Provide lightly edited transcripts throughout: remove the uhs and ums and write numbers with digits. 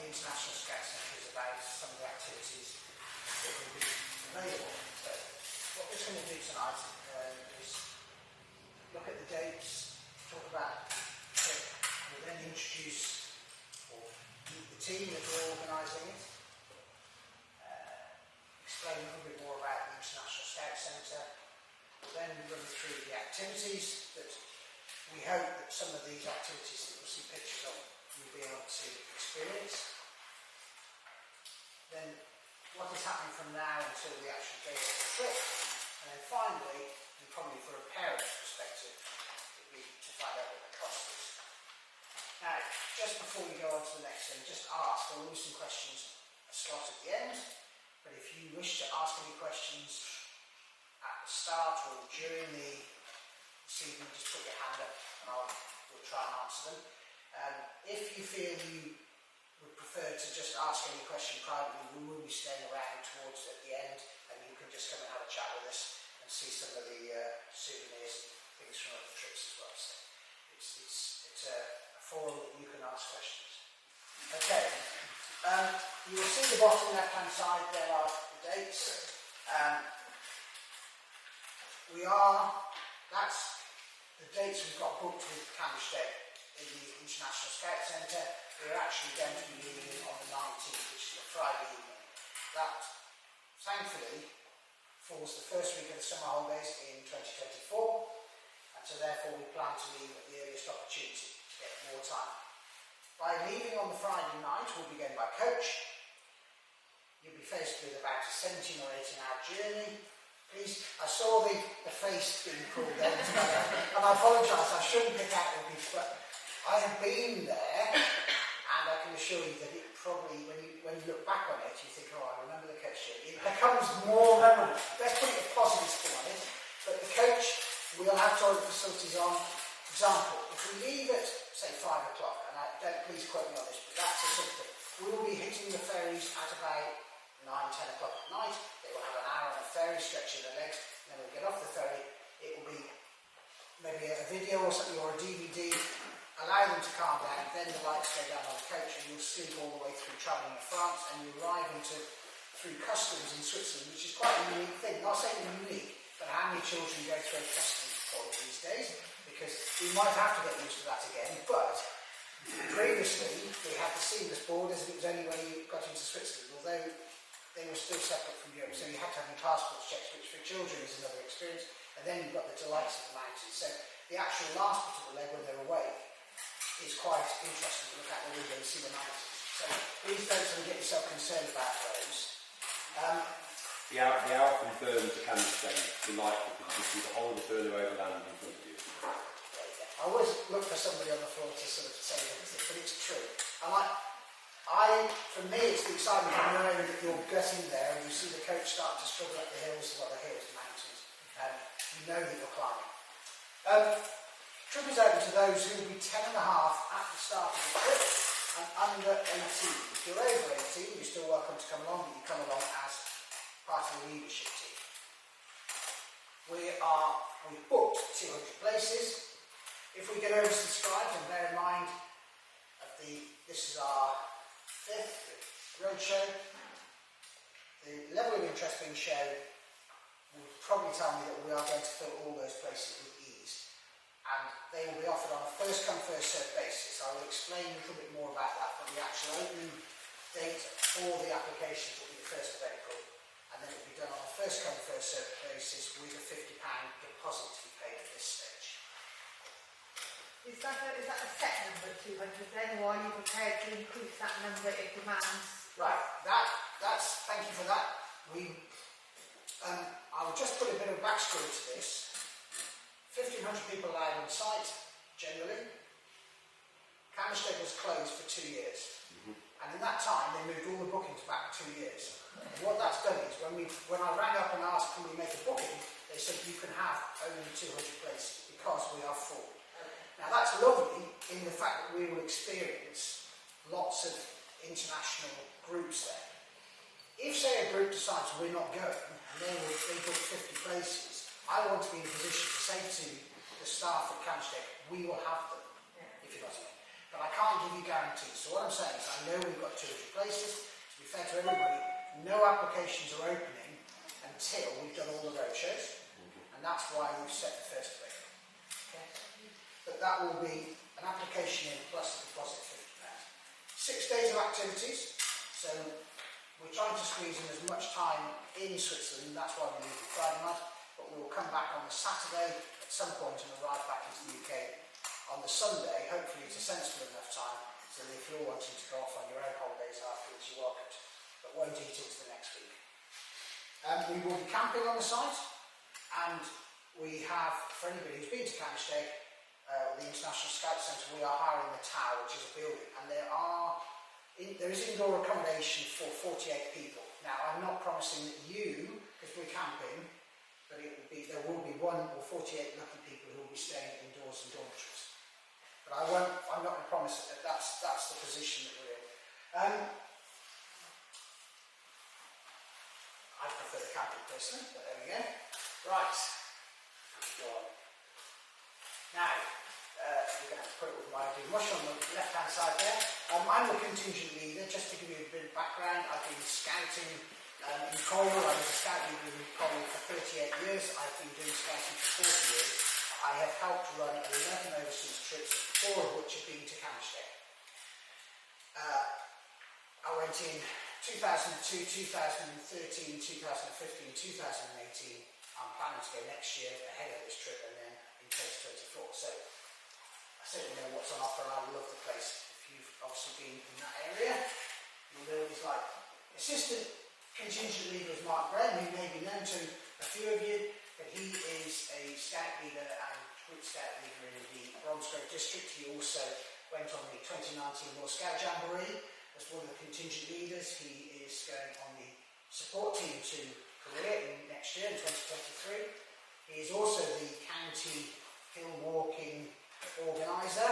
International Scout Centre is about some of the activities that will be available. So what we're going to do tonight is look at the dates, talk about the trip, we'll then introduce or meet the team that are organising it, explain a little bit more about the International Scout Centre, we'll then run through the activities that we hope that some of these activities that you'll see pictures of you'll be able to experience. Then what is happening from now until the actual day of the trip, and then finally, and probably for a parent's perspective, to find out what the cost is. Now, just before we go on to the next thing, just ask, there will be some questions a slot at the end, but if you wish to ask any questions at the start or during this evening, just put your hand up and we'll try and answer them. If you feel you would prefer to just ask any question privately, we will be staying around towards at the end, and you can just come and have a chat with us and see some of the souvenirs and things from other trips as well. So it's a forum that you can ask questions. Okay, you will see the bottom left hand side, there are the dates. That's the dates we've got booked with Candlestick in the International Scout Centre. We're actually going to be leaving on the 19th, which is a Friday evening. That, thankfully, falls the first week of the summer holidays in 2024, and so therefore we plan to leave at the earliest opportunity to get more time. By leaving on the Friday night, we'll be going by coach. You'll be faced with about a 17 or 18 hour journey. Please, I saw the face being pulled down together, and I apologise, I shouldn't pick out the piece, but I have been there, and I can assure you that it probably, when you look back on it, you think, oh, I remember the coach journey. It becomes more memorable. Let's put a positive spin on it. But the coach will have toilet facilities on. For example, if we leave at, say, 5 o'clock, and don't please quote me on this, but that's a something, we will be hitting the ferries at about 9, 10 o'clock at night. They will have an hour on the ferry, stretching their legs, and then we'll get off the ferry. It will be maybe a video or something, or a DVD, allow them to calm down, then the lights go down on the coach, and you'll sleep all the way through travelling in France, and you arrive through customs in Switzerland, which is quite a unique thing. Not saying unique, but how many children go through a customs point these days, because we might have to get used to that again, but previously we had the seamless borders, and it was only when you got into Switzerland, although they were still separate from Europe, so you had to have your passport checks, which for children is another experience, and then you've got the delights of the mountains. So the actual last bit of the leg when they're awake is quite interesting to look out the window and see the mountains. So please don't sort of get yourself concerned about those. The hour from Bern to Candlestick is delightful because you see the whole of the Bern overland in front of you. I always look for somebody on the floor to sort of say anything, but it's true. For me, it's the excitement of knowing that you're getting there and you see the coach start to struggle up the hills, mountains, and you know that you're climbing. Trip is open to those who will be 10 and a half at the start of the trip and under 18. If you're over 18, you're still welcome to come along, but you come along as part of the leadership team. We've booked 200 places. If we get oversubscribed, and bear in mind, this is our 5th roadshow, the level of interest being shown will probably tell me that we are going to fill all those places with ease. And they will be offered on a first come first served basis. I will explain a little bit more about that, but the actual opening date for the applications will be the 1st of April, and then it will be done on a first come first served basis with a £50 deposit to be paid at this stage. Is that a set number, 200 then, or are you prepared to increase that number if demands? Right, thank you for that. I will just put a bit of backstory to this. 1,500 people allowed on site, generally. Candlestick was closed for 2 years. And in that time, they moved all the bookings back 2 years. And what that's done is, when I rang up and asked, can we make a booking, they said, you can have only 200 places because we are full. Now that's lovely in the fact that we will experience lots of international groups there. If, say, a group decides we're not going, and they book 50 places, I want to be in a position to say to the staff at Candlestick, we will have them, if you know what I mean. But I can't can't give you guarantees. So what I'm saying is, I know we've got 200 places. To be fair to everybody, no applications are opening until we've done all the roadshows, and that's why we've set the 1st of April. Okay. But that will be an application in plus a deposit of £50. 6 days of activities, so we're trying to squeeze in as much time in Switzerland, that's why we leave on Friday night, but we'll come back on the Saturday at some point and arrive back into the UK on the Sunday. Hopefully it's a sensible enough time so that if you're wanting to go off on your own holidays afterwards, you're welcome to, but won't eat into the next week. We will be camping on the site, and we have, for anybody who's been to Cannistay, the International Scout Centre, we are hiring the tower, which is a building, and there is indoor accommodation for 48 people. Now, I'm not promising that you, if we're camping, but there will be 1 or 48 lucky people who will be staying indoors in dormitories. But I'm not going to promise that that's the position that we're in. I prefer the camping personally, but there we go. Right. Go on. Now, we're going to put it with my mush on the left-hand side there. I'm the contingent leader, just to give you a bit of background. I've been scouting in Cornwall. I was a scout leader in Cornwall for 38 years. I've been doing scouting for 40 years. I have helped run 11 overseas trips, 4 of which have been to Cannistay. I went in 2002, 2013, 2015, 2018. I'm planning to go next year ahead of this trip, and then in 2024. So I certainly know what's on offer, and I love the place. If you've obviously been in that area, you'll know what it's like. Assistant contingent leader is Mark Graham, who may be known to a few of you, but he is a scout leader and group scout leader in the Bromsgrove district. He also went on the 2019 World Scout Jamboree as one of the contingent leaders. He is going on the support team to Korea next year in 2023. He is also the county hill walking organiser.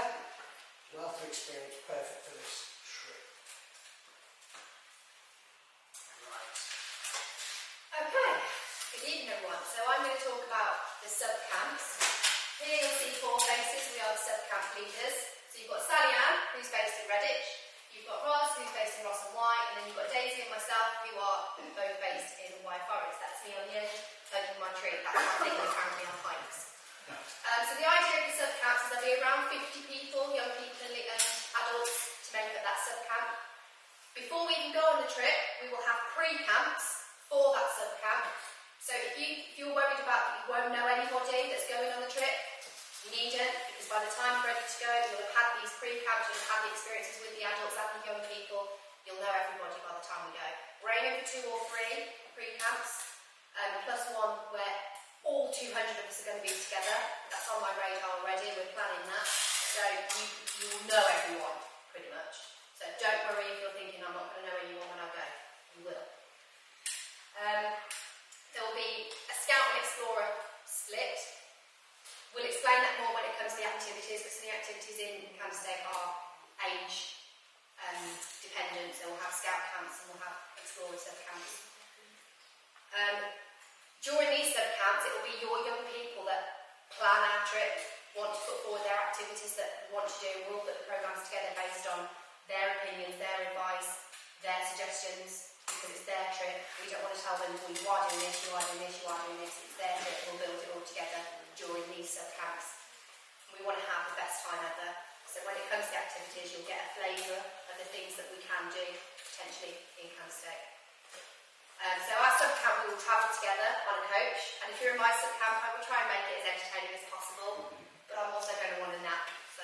Wealth of experience, perfect for this trip. Right. Okay, good evening everyone. So I'm going to talk about the sub-camps. Here you'll see 4 faces, we are the sub-camp leaders. So you've got Sally Ann, who's based in Redditch. You've got Ross, who's based in Ross and White. And then you've got Daisy and myself, who are both based in White Forest. That's me on the end, opening my tree. That's my thing apparently on hikes. So the idea of the sub-camps is there'll be around 50 people, young people and adults, to make up that sub-camp. Before we even go on the trip, we will have pre-camps for that sub-camp. So if you're worried about that you won't know anybody that's going on the trip, you needn't, because by the time you're ready to go, you'll have had these pre-camps, you'll have had the experiences with the adults and the young people, you'll know everybody by the time we go. We're aiming for 2 or 3 pre-camps, plus 1 where all 200 of us are going to be together. That's on my radar already, we're planning that. So you will know everyone, pretty much. So don't worry if you're thinking I'm not going to know anyone when I go. You will. There will be a Scout and Explorer split. We'll explain that more when it comes to the activities, because the activities in Cannistay are age dependent. So we'll have Scout camps and we'll have Explorer sub-camps. During these sub-camps, it will be your young people that plan our trip, want to put forward their activities that they want to do. We'll put the programmes together based on their opinions, their advice, their suggestions, because it's their trip. We don't want to tell them, well, you are doing this, you are doing this, you are doing this. It's their trip. We'll build it all together during these sub-camps. We want to have the best time ever. So when it comes to activities, you'll get a flavour of the things that we can do, potentially, in Cannistay. So our sub-camp, we will travel together on a coach, and if you're in my sub-camp, I will try and make it as entertaining as possible, but I'm also going to want a nap, so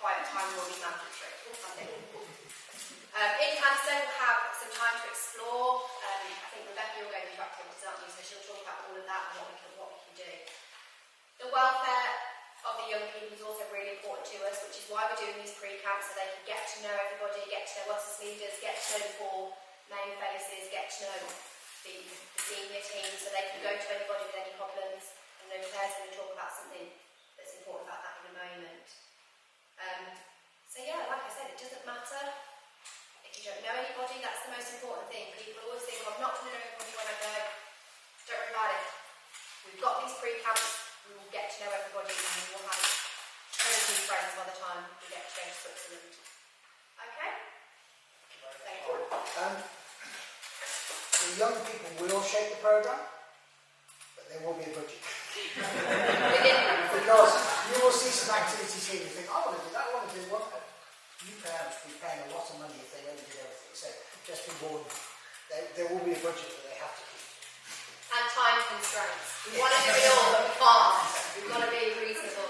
quiet time will be mandatory, I think. In Cannistay, we'll have some time to explore. I think Rebecca, you're going to do activities, aren't you? So she'll talk about all of that and what we can do. The welfare of the young people is also really important to us, which is why we're doing these pre-camps, so they can get to know everybody, get to know us as leaders, get to know the 4 main faces, get to know the senior team, so they can go to anybody with any problems. And then Claire's going to talk about something that's important about that in a moment. So yeah, like I said, it doesn't matter if you don't know anybody. That's the most important thing. People always think, well, I'm not going to know everybody when I go. Don't worry about it. We've got these pre-camps, we will get to know everybody, and we will have 20 friends by the time we get to go to Switzerland. young people will shape the programme, but there will be a budget. Because you will see some activities here and you think, I want to do that, I want to do one. You parents will be paying a lot of money if they only did everything. So just be warned, there will be a budget that they have to keep. And time constraints. We want to do it all, but we can't. We've got to be reasonable.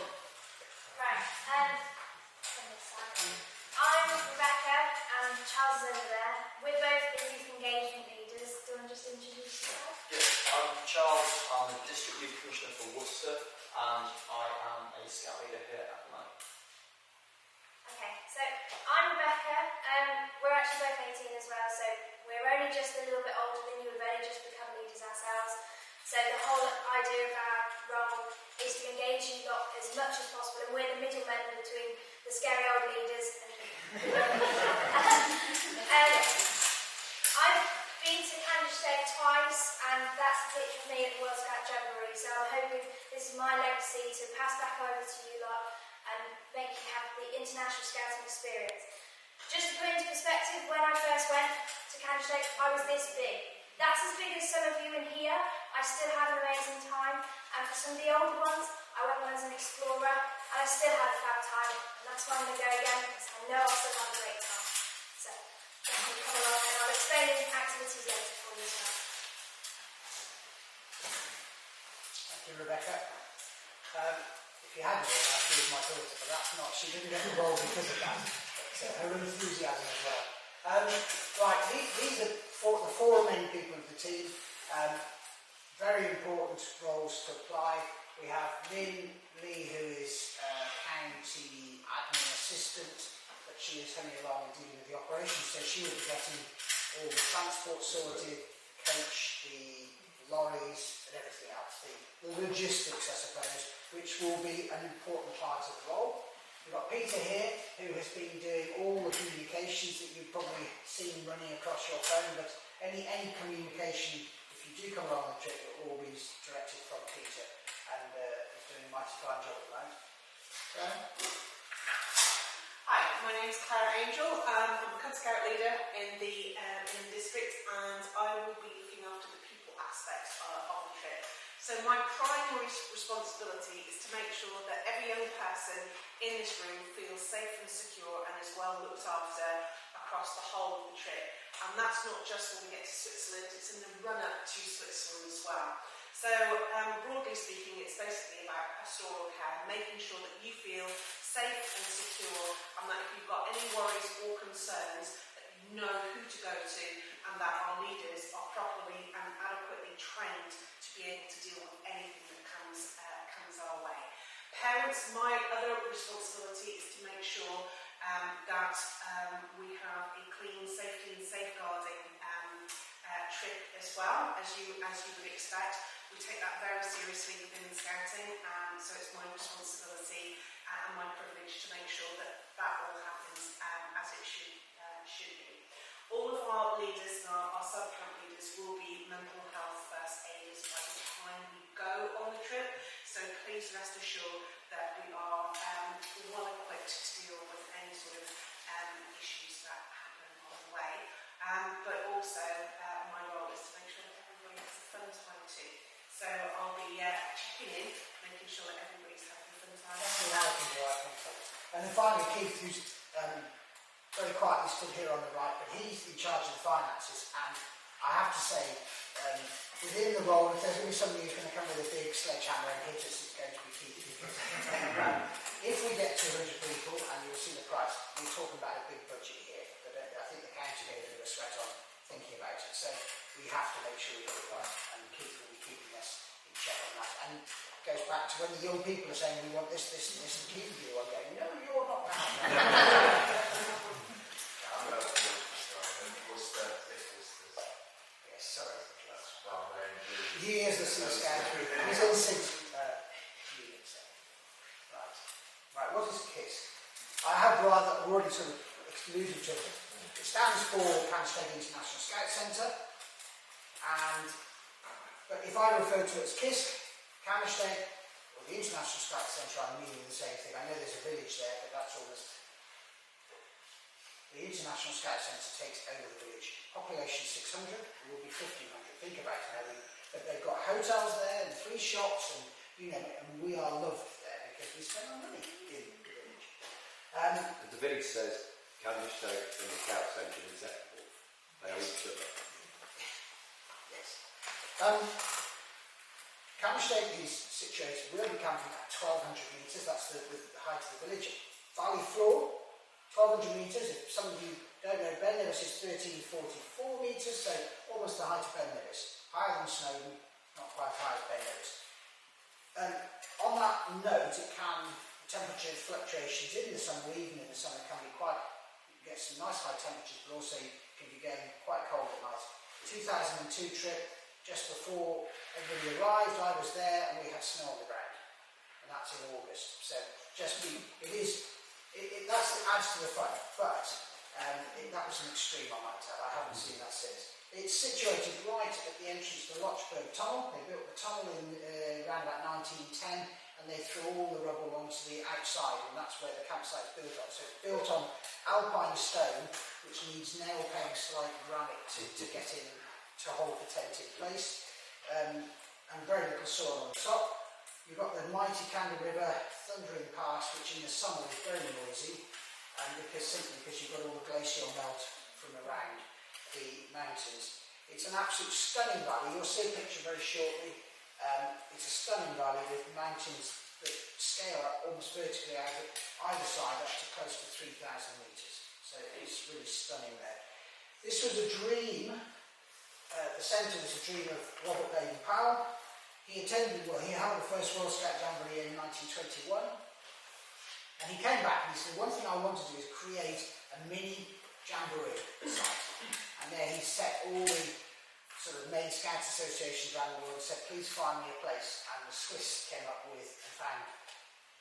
Right, from this side. I'm Rebecca, and Charles is over there. We're both the youth engagement leaders. Do you want to just introduce yourself? Yes, I'm Charles. I'm the District Youth Commissioner for Worcester, and I am a Scout leader here at the moment. Okay, so I'm Rebecca. We're actually both 18 as well, so we're only just a little bit older than you. We've only just become leaders ourselves. So the whole idea of our role is to engage you lot as much as possible, and we're the middlemen between the scary old leaders and I've been to Candlestick twice, and that's the picture of me at the World Scout Jamboree, so I'm hoping this is my legacy to pass back over to you lot and make you have the international scouting experience. Just to put into perspective, when I first went to Candlestick, I was this big. That's as big as some of you in here. I still had an amazing time, and for some of the older ones, I went as an explorer, and I still had a fab time, and that's why I'm going to go again, because I know I'll still have a great time. So, definitely come along, and I'll explain the activities later for you as well. Thank you, Rebecca. If you hadn't been, I'd choose my daughter, but that's not. She didn't get involved because of that. So her enthusiasm as well. Right, these are the four remaining people of the team. Very important roles to apply. We have Lynn Lee, who is county admin assistant, but she is coming along and dealing with the operations, so she will be getting all the transport sorted, coach, the lorries and everything else, the logistics, I suppose, which will be an important part of the role. We've got Peter here, who has been doing all the communications that you've probably seen running across your phone, but any communication, if you do come along the trip, it will be directed from Peter, and he's doing a mighty fine job at the moment. Hi, my name is Clara Angel. I'm a Cub Scout leader in the district, and I will be looking after the people aspect of the trip. So my primary responsibility is to make sure that every young person in this room feels safe and secure and is well looked after across the whole of the trip. And that's not just when we get to Switzerland, it's in the run-up to Switzerland as well. So broadly speaking, it's basically about pastoral care, making sure that you feel safe and secure, and that if you've got any worries or concerns, that you know who to go to, and that our leaders are properly and adequately trained to be able to deal with anything that comes our way. Parents, my other responsibility is to make sure that we have a clean, safety and safeguarding trip as well, as you would expect. We take that very seriously within Scouting, so it's my responsibility and my privilege to make sure that all happens as it should be. All of our leaders and our sub-camp leaders will be mental health first aiders by the time we go on the trip, so please rest assured that we are well equipped to deal with any sort of issues that happen on the way. But also, my role is to make sure that everybody has a fun time too. So I'll be checking in, making sure that everybody's having a fun time. And then finally, Keith, who's very quietly stood here on the right, but he's in charge of the finances. And I have to say, within the role, if there's going to be somebody who's going to come with a big sledgehammer and hit us, it's going to be Keith. If we get 200 people, and you'll see the price, we're talking about a big budget here. But I think the county made a bit of a sweat on thinking about it. So we have to make sure we get it right, and Keith will be keeping us in check on that. And it goes back to when the young people are saying we want this, this, and this, and Keith will be one going, no, you're not that. Yes, sorry. He is the Sea Scout. He's in Sea unit. Right, what is KISC? I have already sort of alluded to it. It stands for Candlestick International Scout Centre, but if I refer to it as KISC, Candlestick, or the International Scout Centre, I'm meaning the same thing. I know there's a village there, but that's almost the the International Scout Centre takes over the village. Population 600, it will be 1,500. Think about it. But they've got hotels there and 3 shops, and you know, and we are loved there because we spend our money in the village. The village says Candleston and the Scout Centre is inseparable. They are each other. Yes. Candleston is situated, we'll be camping at 1,200 metres, that's the height of the village. Valley floor, 1,200 metres. If some of you don't know, Ben Nevis is 1,344 metres, so almost the height of Ben Nevis. Higher than Snowdon, not quite as high as Ben Nevis. On that note, temperature fluctuations in the summer, even in the summer, can be quite, you get some nice high temperatures, but also you can be getting quite cold at night. 2002 trip, just before everybody arrived, I was there and we had snow on the ground. And that's in August. So that adds to the fun, but that was an extreme, I might tell. I haven't seen that since. It's situated right at the entrance to the Lochburg Tunnel. They built the tunnel in around about 1910, and they threw all the rubble onto the outside, and that's where the campsite is built on. So it's built on alpine stone, which needs nail pegs like granite to get in to hold the tent in place, and very little soil on the top. You've got the mighty Candle River thundering past, which in the summer is very noisy, simply because you've got all the glacial melt from around the mountains. It's an absolute stunning valley. You'll see a picture very shortly. It's a stunning valley with mountains that scale up almost vertically out at either side up to close to 3,000 metres. So it's really stunning there. This was a dream. The centre was a dream of Robert Baden-Powell. He held the first Royal Scout Jamboree in 1921, and he came back and he said, one thing I want to do is create a mini jamboree site. And there he set all the sort of main Scout associations around the world and said, please find me a place. And the Swiss came up with and found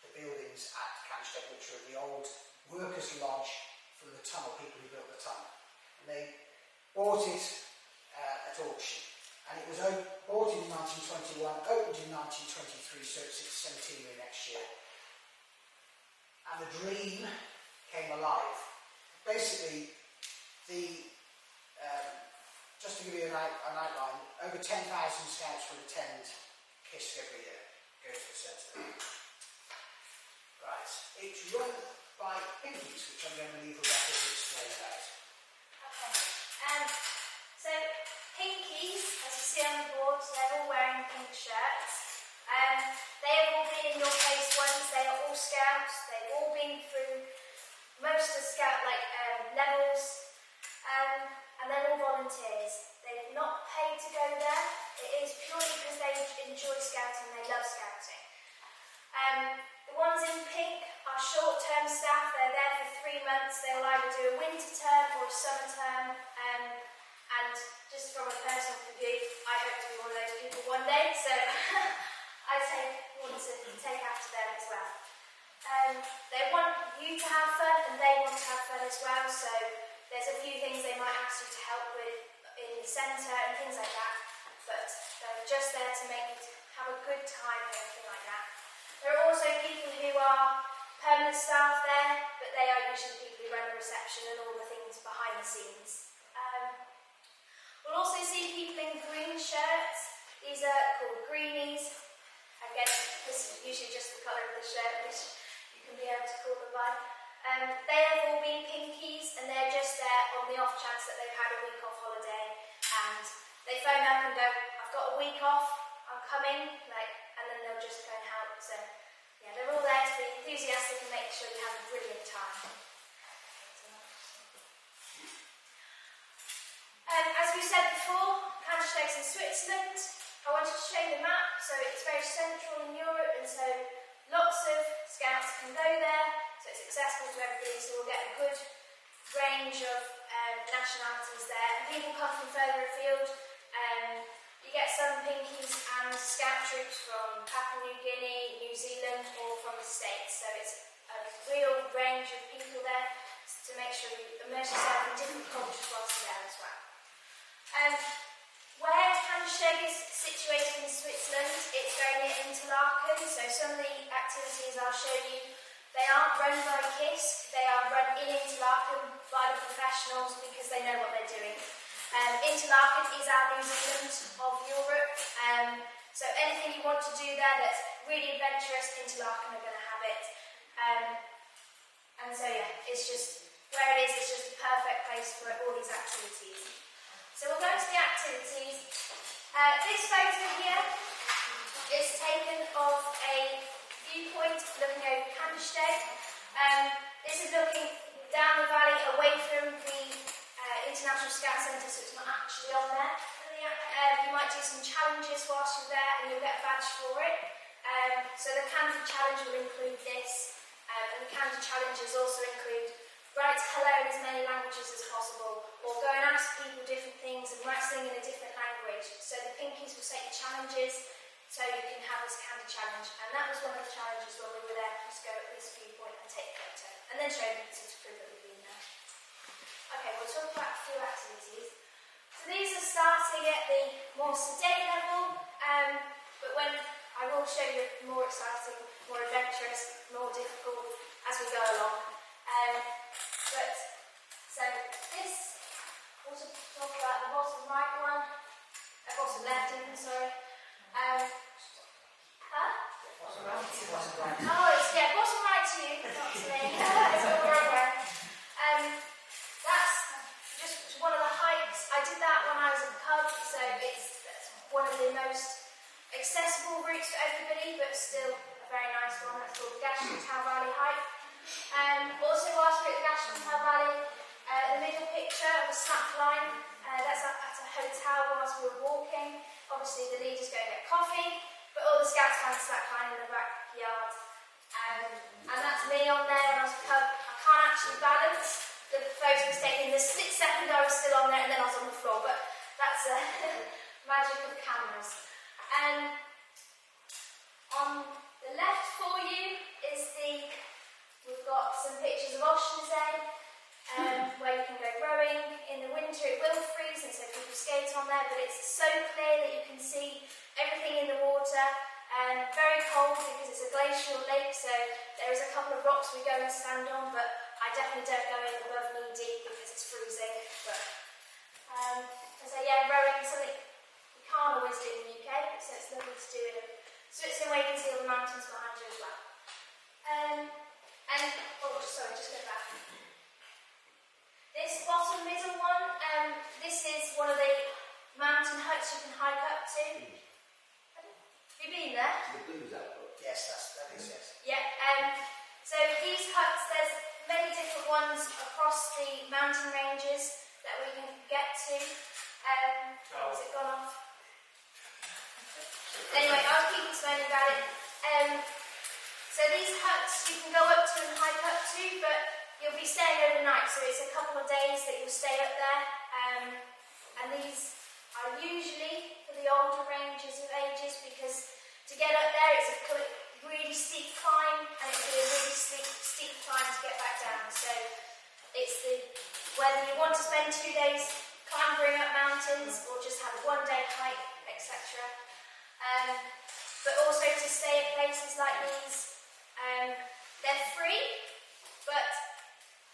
the buildings at Cannstead, which were the old workers' lodge from the tunnel, people who built the tunnel. And they bought it at auction. And it was bought in 1921, opened in 1923, so it's its centenary next year. And the dream came alive. Basically, just to give you an outline, over 10,000 scouts will attend KISC every year, go to the centre. Right, it's run by Pinkies, which I'm going to leave Rebecca to explain about. Okay, so Pinkies, as you see on the board, they're all wearing pink shirts. They have all been in your place once. They are all scouts. They've all been through most of the scout levels, and they're all volunteers. They've not paid to go there. It is purely because they enjoy scouting. They love scouting. The ones in pink are short-term staff. They're there for 3 months. They'll either do a winter term or a summer term. And just from a personal point of view, I hope to be one of those people one day, so I want to take after them as well. They want you to have fun, and they want to have fun as well, so there's a few things they might ask you to help with in the centre and things like that, but they're just there to make you have a good time and everything like that. There are also people who are permanent staff there, but they are usually people who run the reception and all the things behind the scenes. We'll also see people in green shirts. These are called greenies. Again, this is usually just the colour of the shirt, which you can be able to call them by. They have all been pinkies, and they're just there on the off chance that they've had a week off holiday, and they phone up and go, I've got a week off, I'm coming, and then they'll just go and help. So, yeah, they're all there to be enthusiastic and make sure you have a brilliant time. As we said before, Cannstead's in Switzerland. I wanted to show you the map, so it's very central in Europe, and so lots of scouts can go there, so it's accessible to everybody, so we'll get a good range of nationalities there. And people come from further afield. You get some pinkies and scout troops from Papua New Guinea, New Zealand, or from the States, so it's a real range of people there to make sure you immerse yourself in different cultures whilst you're there as well. Where Cannstead is situated in Switzerland, it's very near Interlaken, so some of the activities I'll show you, they aren't run by KISC, they are run in Interlaken by the professionals because they know what they're doing. Interlaken is our New Zealand of Europe, so anything you want to do there that's really adventurous, Interlaken are going to have it. And so yeah, it's just where it is, it's just a perfect place for all these activities. So we'll go to the activities. This photo here is taken of a viewpoint looking over Cantersteg. This is looking down the valley away from the International Scout Centre, so it's not actually on there. You might do some challenges whilst you're there and you'll get a badge for it. So the Canter Challenge will include this, and the Canter Challenges also include write hello in as many languages as possible, or go and ask people different things and write something in a different language. So the Pinkies will set you challenges so you can have this Canter Challenge, and that was one of the challenges when we were there, just go at this viewpoint and take a photo, and then show them to prove that we've been there. Okay, we'll talk about a few activities. So these are starting at the more sedate level, but when I will show you more exciting, more adventurous, more difficult as we go along. So this, we'll talk about the bottom right one, bottom left even, sorry. Oh, it's, yeah, bottom right to you, not to me. It's all the wrong way. That's just one of the hikes. I did that when I was at Cub, so it's one of the most accessible routes for everybody, but still a very nice one. That's called the Gashton Valley Hike. Also, whilst we're at the Gashton Valley, the middle picture of a slack line, that's at a hotel whilst we were walking. Obviously, the leaders go and get coffee, but all the scouts find a slack line in the backyard. And that's me on there when I was at Cub. I can't actually balance. The photo was taken in the split second I was still on there, and then I was on the floor, but that's magic of cameras. On the left for you is we've got some pictures of Oceansay, where you can go rowing. In the winter it will freeze, and so people skate on there, but it's so clear that you can see everything in the water. Very cold because it's a glacial lake, so there is a couple of rocks we go and stand on, but I definitely don't go in above knee deep because it's freezing. But so yeah, rowing is something we can't always do in the UK, so it's lovely to do in Switzerland where you can see all the mountains behind you as well. Sorry, just go back. This bottom middle one, this is one of the mountain huts you can hike up to. Have you been there? The blues outlook. Yes, that is, yes. Yeah, so these huts, there's many different ones across the mountain ranges that we can get to. Has it gone off? Anyway, I'll keep explaining about it. So these huts you can go up to and hike up to, but you'll be staying overnight, so it's a couple of days that you'll stay up there. And these are usually for the older ranges of ages, because to get up there it's a really steep climb, and it's a really steep climb to get back down. So it's whether you want to spend 2 days clambering up mountains or just have a 1-day hike, etc. But also to stay at places like these, they're free, but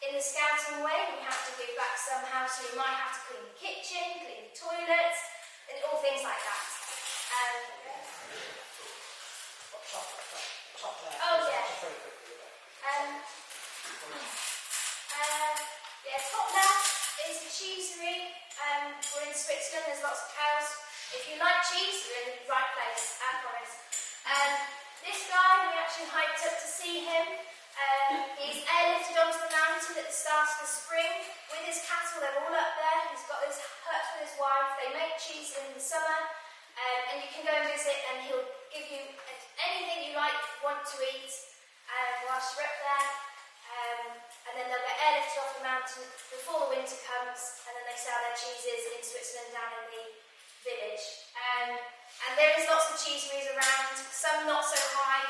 in the scouting way we have to give back somehow, so you might have to clean the kitchen, clean the toilets, and all things like that. Top left. Oh, yeah. Just very quickly. Top left is a cheesery. We're in Switzerland, there's lots of cows. If you like cheese, you're in the right place, I promise. This guy, we actually hiked up to see him. He's airlifted onto the mountain at the start of the spring with his cattle. They're all up there. He's got this hut with his wife. They make cheese in the summer, and you can go and visit, and he'll give you anything you want to eat whilst you're up there. And then they'll get airlifted off the mountain before the winter comes, and then they sell their cheeses in Switzerland down in the village. And there is lots of cheeseries around, some not so high,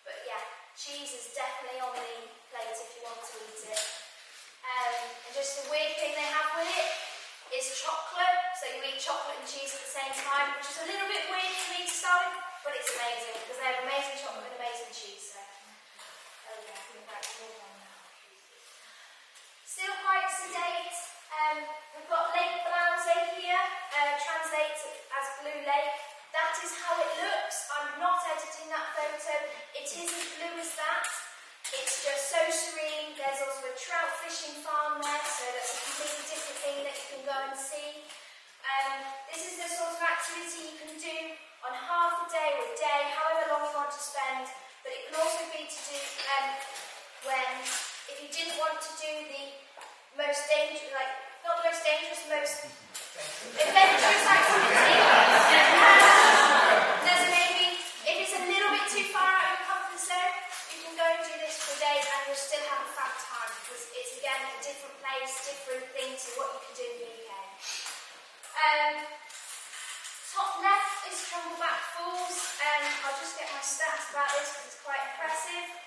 but yeah, cheese is definitely on the plate if you want to eat it. And just the weird thing they have with it is chocolate, so you eat chocolate and cheese at the same time, which is a little bit weird for me to start with, but it's amazing because they have amazing chocolate and amazing cheese. So there we go. to date. We've got Lake Blouse here, translates as Blue Lake. That is how it looks. I'm not editing that photo. It isn't blue as that. It's just so serene. There's also a trout fishing farm there, so that's a completely different thing that you can go and see. This is the sort of activity you can do on half a day or a day, however long you want to spend. But it can also be to do if you didn't want to do the most dangerous, not the most dangerous, most adventurous activity. There's maybe, if it's a little bit too far out of your comfort zone, you can go and do this for a day and you'll still have a fab time because it's again a different place, different thing to what you can do in the UK. Top left is Trumbleback Falls. I'll just get my stats about this because it's quite impressive.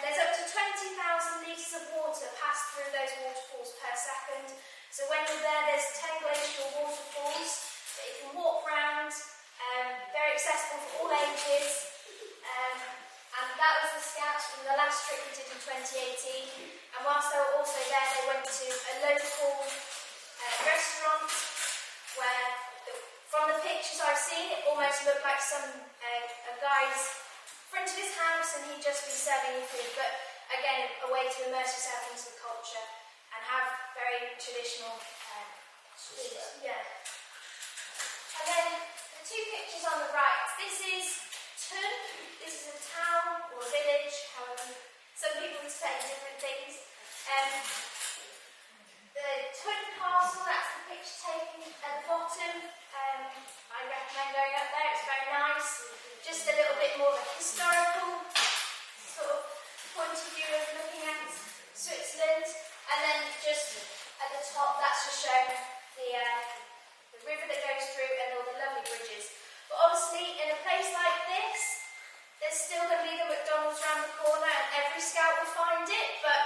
There's up to 20,000 litres of water passed through those waterfalls per second. So when you're there, there's 10 glacial waterfalls that you can walk round, very accessible for all ages. And that was the Scouts from the last trip we did in 2018. And whilst they were also there, they went to a local restaurant where, from the pictures I've seen, it almost looked like a guy's front of his house and he'd just been serving you food, but again, a way to immerse yourself into the culture and have very traditional food. Yeah. And then the two pictures on the right, this is Tun. This is a town or a village, however some people would say different things. The Tun Castle, that's the picture taken at the bottom. I recommend going up there, it's very nice. Just a little bit more of a historical sort of point of view of looking at Switzerland. And then just at the top, that's just showing the river that goes through and all the lovely bridges. But obviously, in a place like this, there's still going to be the McDonald's around the corner and every scout will find it. But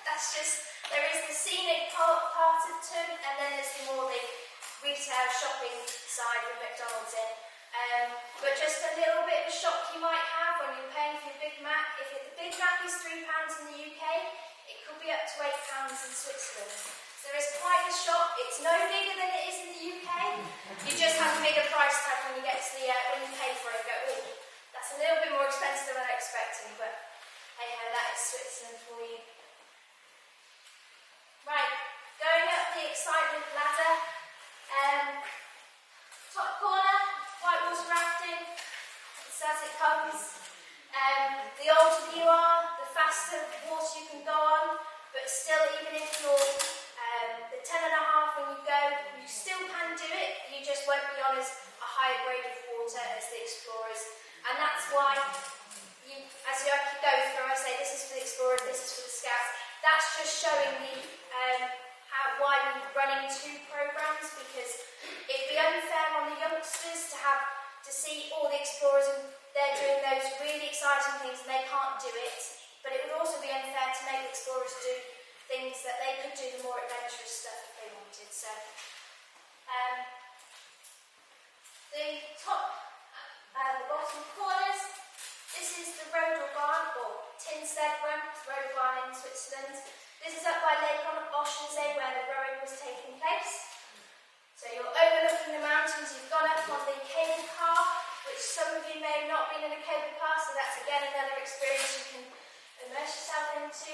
that's just, there is the scenic part of Tun and then there's more the retail shopping side with McDonald's in. But just a little bit of a shock you might have when you're paying for your Big Mac. If the Big Mac is £3 in the UK, it could be up to £8 in Switzerland. So there is quite a shock. It's no bigger than it is in the UK. You just have a bigger price tag when you get to when you pay for it and go, oh, that's a little bit more expensive than I expected. But hey ho, that is Switzerland for you. Right, going up the excitement ladder. Top corner, whitewater rafting. It's as it comes. The older you are, the faster water you can go on. But still, even if you're the 10.5 when you go, you still can do it. You just won't be on as a higher grade of water as the explorers. And that's why, as you go through, I say this is for the explorers, this is for the scouts. That's just showing me why we're running two programs, because it'd be unfair on the youngsters to see all the explorers and they're doing those really exciting things and they can't do it. But it would also be unfair to make explorers do things that they could do, the more adventurous stuff if they wanted. So, the bottom corners, this is the Rodelbahn, or Tinstead Run, Rodelbahn in Switzerland. This is up by Lake Oschensee where the rowing was taking place. So you're overlooking the mountains, you've gone up on the cable car, which some of you may have not been in a cable car, so that's again another experience you can immerse yourself into.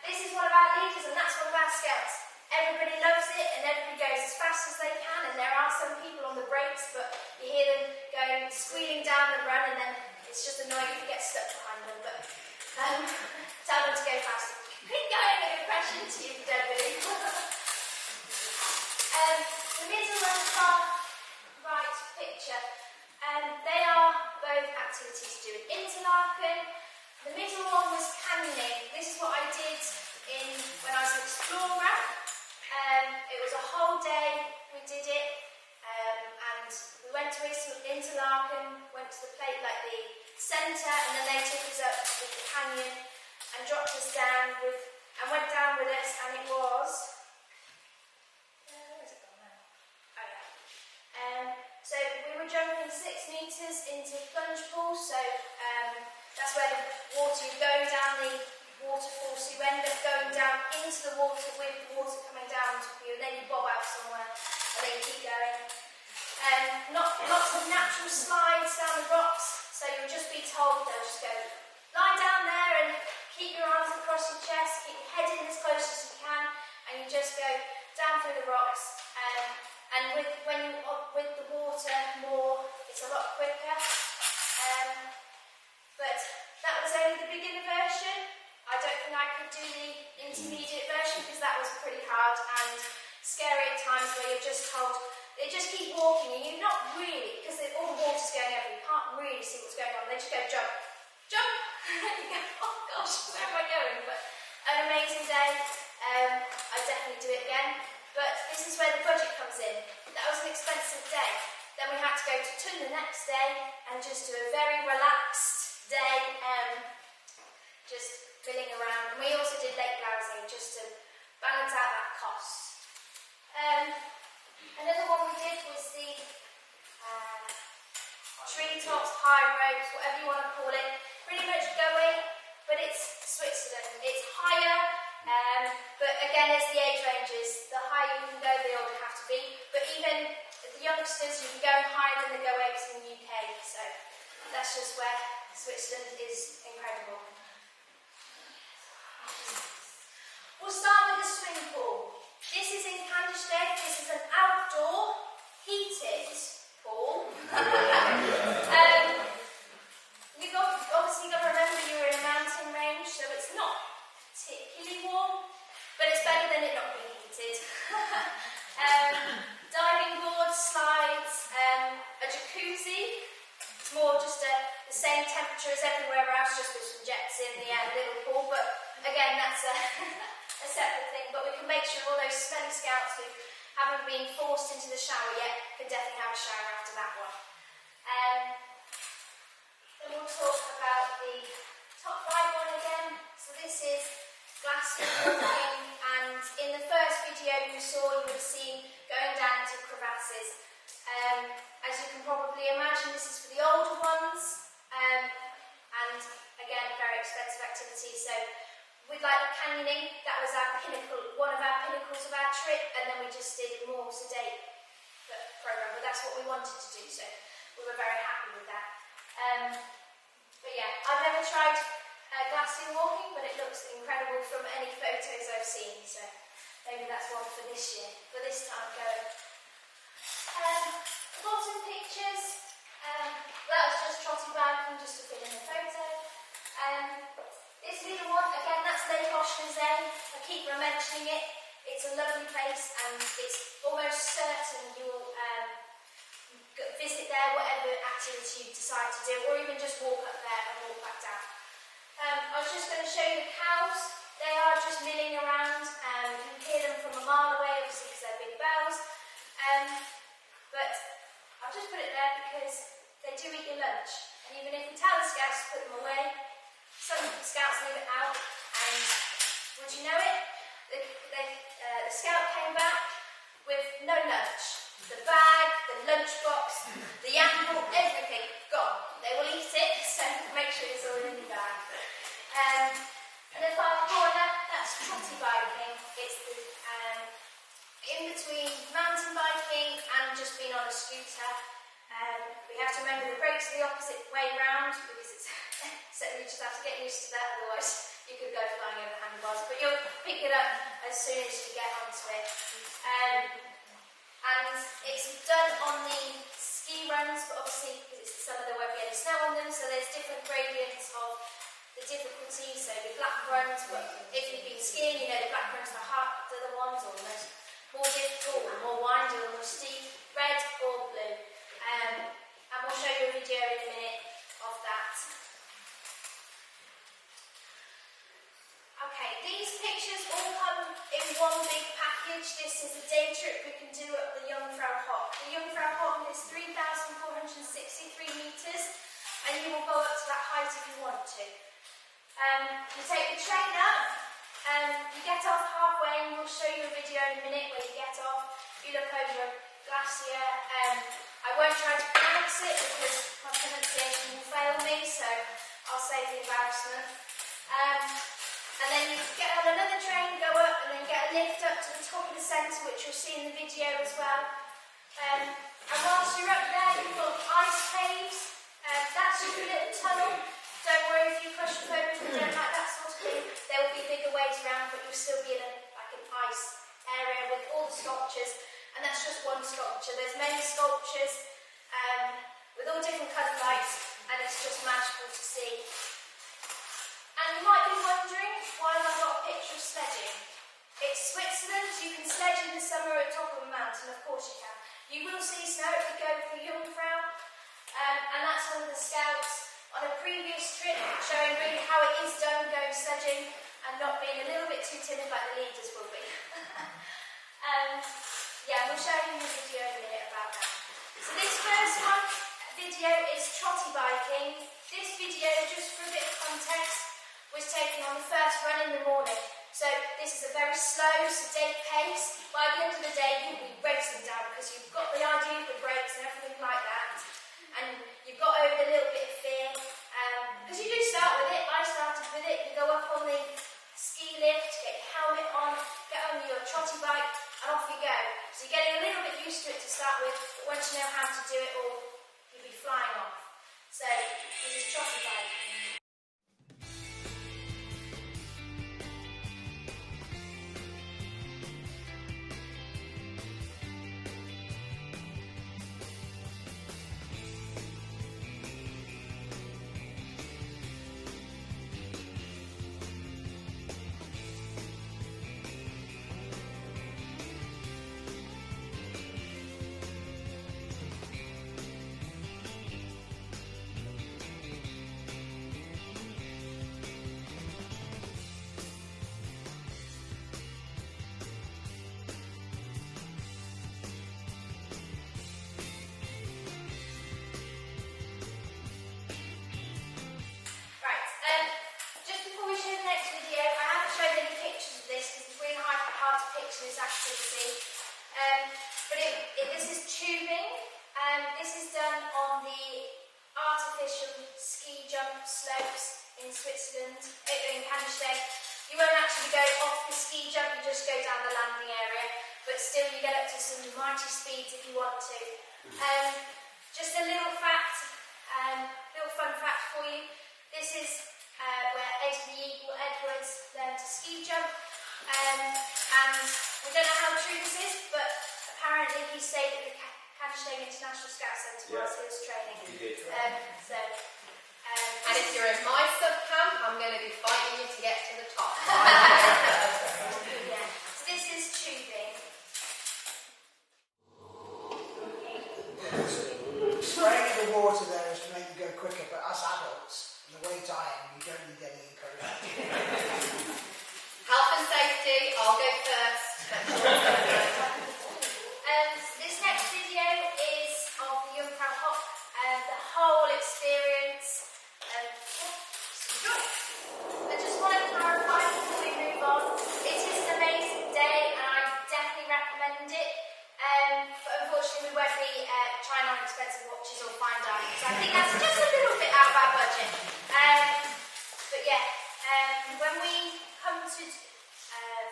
This is one of our leaders and that's one of our scouts. Everybody loves it and everybody goes as fast as they can, and there are some people on the brakes, but you hear them going squealing down the run and then it's just annoying if you get stuck behind them, but tell them to go faster. Keep going with aggression to you, everybody. The middle and far right picture, they are both activities to do with Interlaken. The middle one was canyoning. This is what I did when I was an explorer. It was a whole day we did it, and we went to Interlaken, went to the centre, and then they took us up with the canyon and dropped us down and went down with us, and it was. Where's it gone now? Oh yeah. So we were jumping 6 metres into plunge pools, so that's where the water, you go down the waterfall, so you end up going down Lots of natural slides down the rocks, so you'll just be told, they'll just go, lie down there and keep your arms across your chest, keep your head in as close as you can, and you just go down through the rocks. And with the water more, it's a lot quicker. But that was only the beginner version. I don't think I could do the intermediate version because that was pretty hard and scary at times, where you're just told, they just keep walking and you're not really, because all the water's going everywhere, you can't really see what's going on. They just go, jump, jump, and you go, oh gosh, where am I going? But an amazing day. I'd definitely do it again. But this is where the budget comes in. That was an expensive day. Then we had to go to Tun the next day and just do a very relaxed day, just milling around. And we also did lake browsing just to balance out that cost. Another one we did was the treetops, high ropes, whatever you want to call it. Pretty much going, but it's Switzerland. It's higher, but again, as the age ranges, the higher you can go, the older you have to be. But even the youngsters, you can go higher than the go apes in the UK. So that's just where Switzerland is incredible. We'll start with the swimming pool. This is in Kandersteg. This is an outdoor, heated pool. You've obviously got to remember you're in a mountain range, so it's not particularly warm, but it's better than it not being heated. Diving board, slides, a jacuzzi. It's more just the same temperature as everywhere else, just with some jets in the little pool, but again, that's a separate thing. But we can make sure all those smelly scouts who haven't been forced into the shower yet can definitely have a shower after that one. Then we'll talk about the top right one again. So this is glass walking, and in the first video you saw, you would have seen going down into crevasses. As you can probably imagine, this is for the older ones, and again, very expensive activity. So with like the canyoning, that was our pinnacle, one of our pinnacles of our trip, and then we just did a more sedate program, but that's what we wanted to do, so we were very happy with that. But yeah, I've never tried glacier walking, but it looks incredible from any photos I've seen, so maybe that's one for this year, for this time going. Bottom pictures, that was just trotting biking just to fill in the photo. This little one, again, that's Lake Oschensee. I keep mentioning it. It's a lovely place, and it's almost certain you will visit there, whatever activity you decide to do, or even just walk up there and walk back down. I was just going to show you the cows. They are just milling around. You can hear them from a mile away, obviously, because they're big bells. But I've just put it there because they do eat your lunch. And even if you tell the scouts to put them away, some scouts leave it out, and would you know it? The scout came back with no lunch. The bag, the lunchbox, the apple, everything gone. They will eat it, so make sure it's all in the bag. And the far corner, that's trotty biking. It's the in between mountain biking and just being on a scooter. We have to remember the brakes are the opposite way round because it's so you just have to get used to that, otherwise you could go flying over handlebars, but you'll pick it up as soon as you get onto it. And it's done on the ski runs, but obviously because it's the summer there won't be any snow on them, so there's different gradients of the difficulty. So the black runs, but if you've been skiing, you know the black runs are the ones or the most more difficult, or more windy, or more steep, red or blue. And we'll show you a video in a minute of that. Okay, these pictures all come in one big package. This is a day trip we can do up the Jungfrau Hoch. The Jungfrau Hoch is 3,463 metres, and you will go up to that height if you want to. You take the train up, you get off halfway, and we'll show you a video in a minute where you get off, you look over a glacier. I won't try to pronounce it because my pronunciation will fail me, so I'll save the embarrassment. And then you get on another train, go up, and then get a lift up to the top of the centre, which you'll see in the video as well. And whilst you're up there, you've got ice caves. That's just a little tunnel. Don't worry if you claustrophobic and don't like that sort of thing. There will be bigger ways around, but you'll still be in like an ice area with all the sculptures. And that's just one sculpture. There's many sculptures with all different coloured lights, and it's just magical to see. And you might be wondering why I've got a picture of sledging. It's Switzerland. You can sledge in the summer at the top of a mountain, of course you can. You will see snow if you go with the Jungfrau, and that's one of the scouts on a previous trip, showing really how it is done going sledging and not being a little bit too timid like the leaders will be. Yeah, we'll show you a video in a minute about that. So this first video is trotty biking. This video, just for a bit of context, was taken on the first run in the morning. So this is a very slow, sedate pace. By the end of the day, you'll be racing down because you've got the idea of the brakes and everything like that. And you've got over a little bit of fear. Because you do start with it. I started with it. You go up on the ski lift, get your helmet on, get on your trotty bike, and off you go. So you're getting a little bit used to it to start with, but once you know how to do it all, you'll be flying off. So this is trotty biking. This activity, but this is tubing, and this is done on the artificial ski jump slopes in Switzerland, in Kandersteg. You won't actually go off the ski jump, you just go down the landing area, but still you get up to some mighty speeds if you want to. Just a little fact, little fun fact for you. This is where Eddie the Eagle Edwards learned to ski jump. And we don't know how true this is, but apparently he stayed at the Kandersteg International Scout Centre whilst he was training. He did. And if you're in my sub-camp, I'm going to be fighting you to get to the top. Yeah. So this is tubing. Spraying the water there is to make you go quicker, but us adults, the weight I am, you don't need any encouragement. Health and safety, I'll go first. This next video is of the Jungfrau Hop and the whole experience. Enjoy. I just want to clarify before we move on. It is an amazing day and I definitely recommend it. But unfortunately we won't be trying on expensive watches or fine dining. So I think that's just a little bit out of our budget. But yeah, when we come to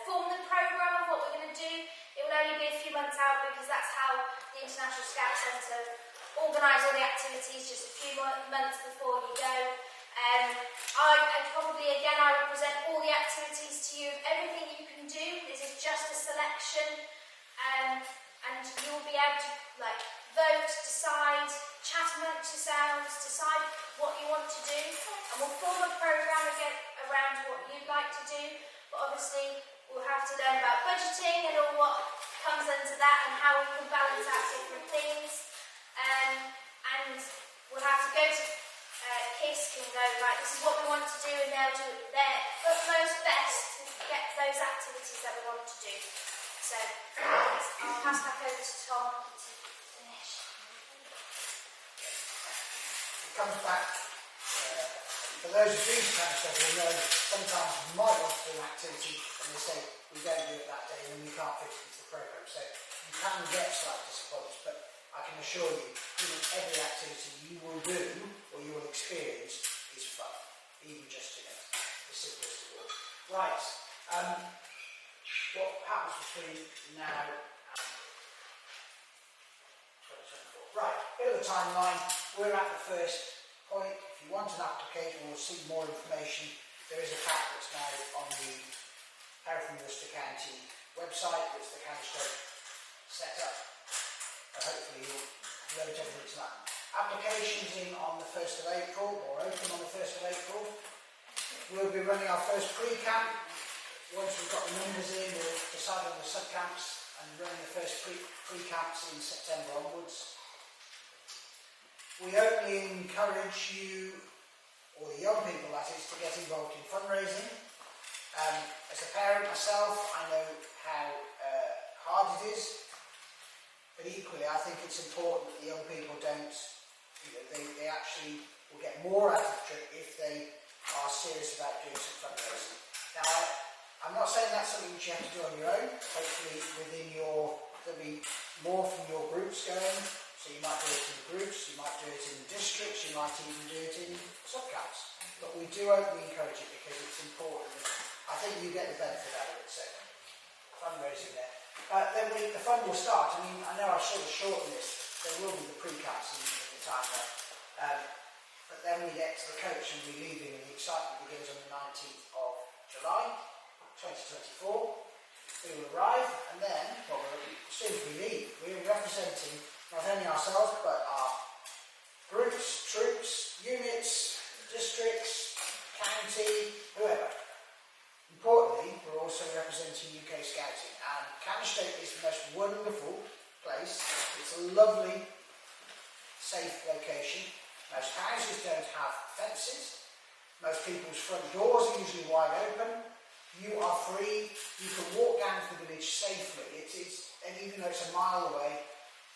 form the programme of what we're going to do, it will only be a few months out because that's how the International Scout Centre organise all the activities just a few months before you go. I will present all the activities to you, everything you can do. This is just a selection, and you'll be able to vote, decide, chat amongst yourselves, decide what you want to do, and we'll form a programme again around what you'd like to do. But obviously we'll have to learn about budgeting and all what comes into that and how we can balance out different things. And we'll have to go to KISC and go, right, this is what we want to do, and they'll do their utmost best to get those activities that we want to do. So I'll pass back over to Tom to finish. It comes back, for those who do kind of stuff, will know sometimes you might want to do an activity and they say we don't do it that day and then we can't fit it into the programme. So you can get slight disappointments, but I can assure you, every activity you will do or you will experience is fun, even just the simplest of all. Right, what happens between now and timeline, we're at the first point. If you want an application or see more information, there is a pack that's now on the Hereford and Worcester County website, which the county stroke set up. And hopefully you'll load everything to that. Applications in on the 1st of April, or open on the 1st of April. We'll be running our first pre-camp. Once we've got the numbers in, we'll decide on the sub-camps and running the first pre-camps in September onwards. We only encourage you, or the young people that is, to get involved in fundraising. As a parent myself, I know how hard it is, but equally I think it's important that the young people don't, they actually will get more out of the trip if they are serious about doing some fundraising. Now, I'm not saying that's something which you have to do on your own. Hopefully within there'll be more from your groups going. So you might do it in groups, you might do it in districts, you might even do it in sub-camps. But we do openly encourage it because it's important. I think you get the benefit out of it, so fundraising there. Then the fund will start. I mean, I know I've sort of shortened this. There will be the pre-camps in the time there. But then we get to the coach and we're leaving, and the excitement begins on the 19th of July 2024. We will arrive, and then, well, as soon as we leave, we're representing not only ourselves, but our groups, troops, units, districts, county, whoever. Importantly, we're also representing UK Scouting, and Canterbury is the most wonderful place. It's a lovely, safe location. Most houses don't have fences. Most people's front doors are usually wide open. You are free. You can walk down to the village safely. And even though it's a mile away,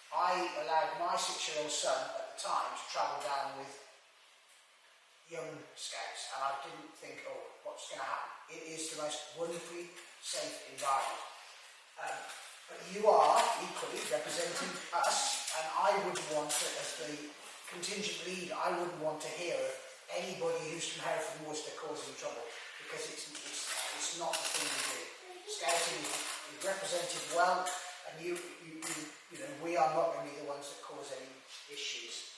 I allowed my 6-year-old son at the time to travel down with young scouts, and I didn't think, oh, what's going to happen? It is the most wonderfully safe environment. But you are equally representing us, and I wouldn't want to, as the contingent leader, I wouldn't want to hear of anybody who's from Hereford and Worcester causing trouble, because it's not the thing we do. Scouting is represented well, and you know, we are not going to be the ones that cause any issues.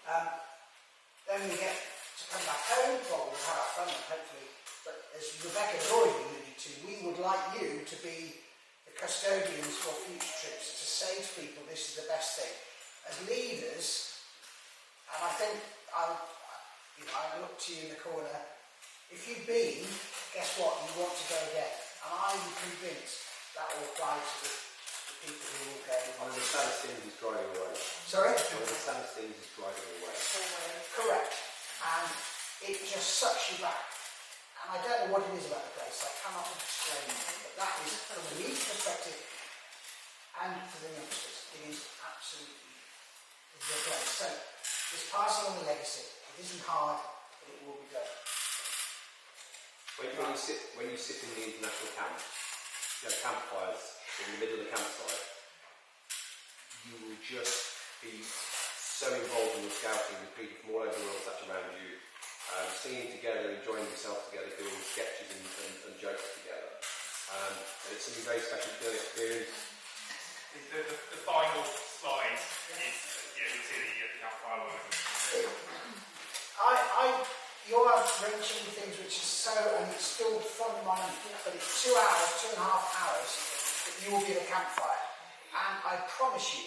Then we get to come back home. Well, we'll have our fun, hopefully. But as Rebecca has already alluded to, we would like you to be the custodians for future trips, to say to people this is the best thing. As leaders, and I think I look to you in the corner. If you've been, guess what? You want to go again. And I'm convinced that will apply to the people who will go. One of the saddest things is driving away. Sorry? One of the saddest things is driving away. Correct. And it just sucks you back. And I don't know what it is about the place. I cannot explain it. But that is, from a leader's perspective, and for the youngsters, it is absolutely the place. So, it's passing on the legacy. It isn't hard, but it will be done. When you sit in the international camp, you have campfires in the middle of the campsite, you will just be so involved in your scouting with people from all over the world such around you, singing together, enjoying yourself together, doing sketches and jokes together. And it's something very special to experience. The final slide is, you'll see the campfire work. You are mentioning things which is so, and it's still front of mind, but it's 2 hours, 2.5 hours that you will be at a campfire. And I promise you,